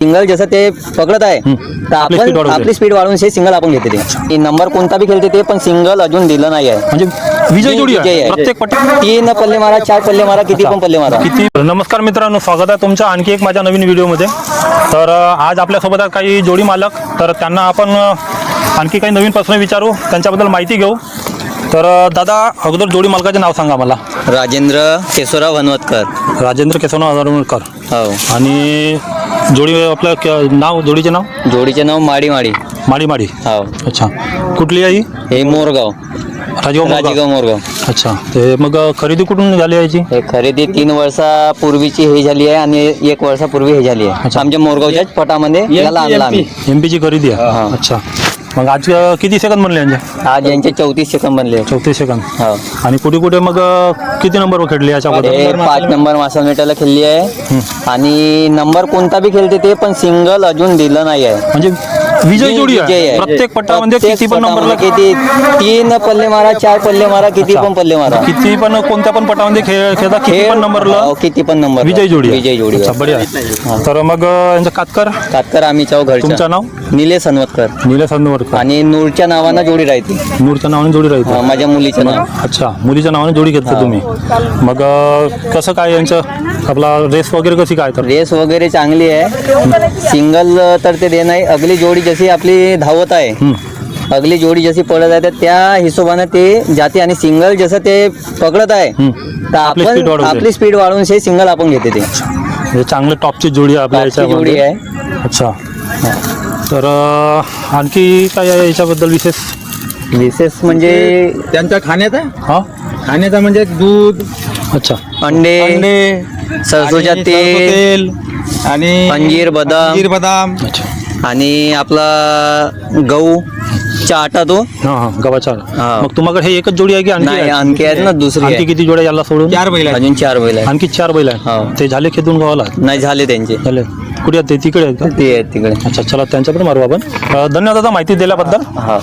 Single जसं ते पकडत आहे तर आपण आपली स्पीड वाढवून सिंगल आपण घेते ते नंबर कोणता बी खेळते ते पण सिंगल अजून दिलं नाही आहे. म्हणजे विजय जोडी आहे प्रत्येक पट्टी 3 पल्ले मारा 4 पल्ले मारा किती पण पल्ले मारा. किती. नमस्कार मित्रांनो, स्वागत आहे तुमचं आणखी एक माझ्या नवीन व्हिडिओमध्ये. तर आज आपल्यासोबत आहेत काही जोडी मालक, तर त्यांना आपण आणखी काही नवीन प्रश्न विचारू, त्यांच्याबद्दल माहिती घेऊ. तर दादा, अगोदर जोडी मालकाचे नाव सांगा मला. राजेंद्र केशवराव हनवतकर. राजेंद्र केशवराव हनवतकर. हो. आणि जोडी आपलं नाव, जोडीचे नाव? जोडीचे नाव माडी माडी. माडी माडी. हो. अच्छा, कुठली आहे ही? हे मोरगाव, राजगाव मोरगाव. अच्छा, ते मग खरेदी कुठून झाली याची? हे खरेदी 3 वर्षापूर्वीची हे झाली आहे आणि 1 वर्षापूर्वी हे झाली आहे. आमच्या मोरगावच्याच पटामध्ये याला आणला आम्ही. एमपीची खरेदी आहे. अच्छा, मग आज किती सेकंद बनले यांचे? आज यांचे 34 सेकंद बनले. 34 सेकंद. हो. आणि कुठे कुठे मग किती नंबर खेळले याच्याबद्दल? हे 5 नंबर मासामेटाला खेळली आहे आणि नंबर कोणता बी खेळते ते पण सिंगल अजून दिलं नाही आहे. म्हणजे विजय जोडी आहे प्रत्येक पट्टामध्ये. किती पण नंबरला किती 3 पल्ले मारा 4 पल्ले मारा किती पण पल्ले मारा. किती पण कोणत्या पण पटामध्ये खेळता किती पण नंबरला किती पण नंबर विजय जोडी. विजय जोडी. अच्छा, बढिया. तर मग यांचं कातकर आम्ही चाव घरचा. तुमचं नाव? निलेश हनवतकर. निलेश हनवतकर. आणि नूरच्या नावानं जोडी राहते. नूरच्या नावाने जोडी राहते. माझ्या मुलीचं नाव. अच्छा, मुलीच्या नावाने जोडी घेतली तुम्ही. मग कसं काय यांचं आपला रेस वगैरे कशी काय? तर रेस वगैरे चांगली आहे. सिंगल तर ते दे नाही. अगली जोडी जशी आपली धावत आहे, अगली जोडी जशी पडत आहे तर त्या हिशोबाने ते जाते आणि सिंगल जसं ते पकडत आहे तर आपण आपली स्पीड वाढवून सिंगल आपण घेते ते. हे चांगले टॉपची जोडी आहे आपल्या जोडी याच्यामध्ये. आहे. अच्छा, तर आणखी काय आहे याच्याबद्दल विशेष म्हणजे त्यांच्या खाण्याचा हा खाण्याचा म्हणजे दूध, अच्छा, अंडे, सरसोच्या तेल आणि अंजीर बदाम अच्छा. आणि आपला गहू चा आटा तो. हा गव्हाचा. हा. मग तुम्हाला हे एकच जोडी आहे की नाही, आणखी आहेत ना दुसरी आणखी आहे. किती जोड्या याला सोडून? 4 बैल आहेत. अजून 4 बैल आहेत. आणखी 4 बैल आहेत. हो. ते झाले खेदून गावाला? नाही झाले त्यांचे. झाले. कुठे आहेत ते? तिकडे आहेत का? ते आहेत तिकडे. अच्छा, चला त्यांच्याकडे मारू आपण. धन्यवाद दादा माहिती दिल्याबद्दल. हा.